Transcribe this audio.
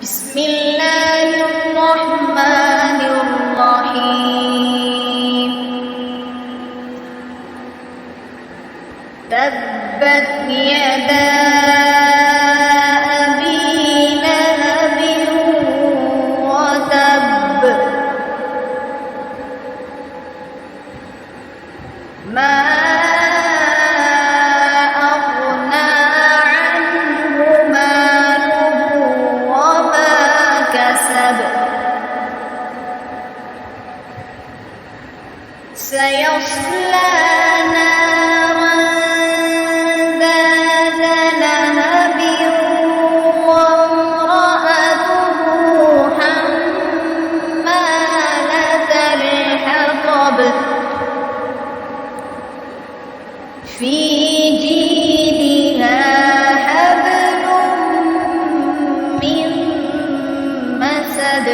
بسم الله الرحمن الرحيم. تبت يدا أبي لهب وتب ما أغنى عنه ماله وما كسب سيصلى نارا ذات لهب وامرأته حمالة الحطب في جيدها حبل من مسد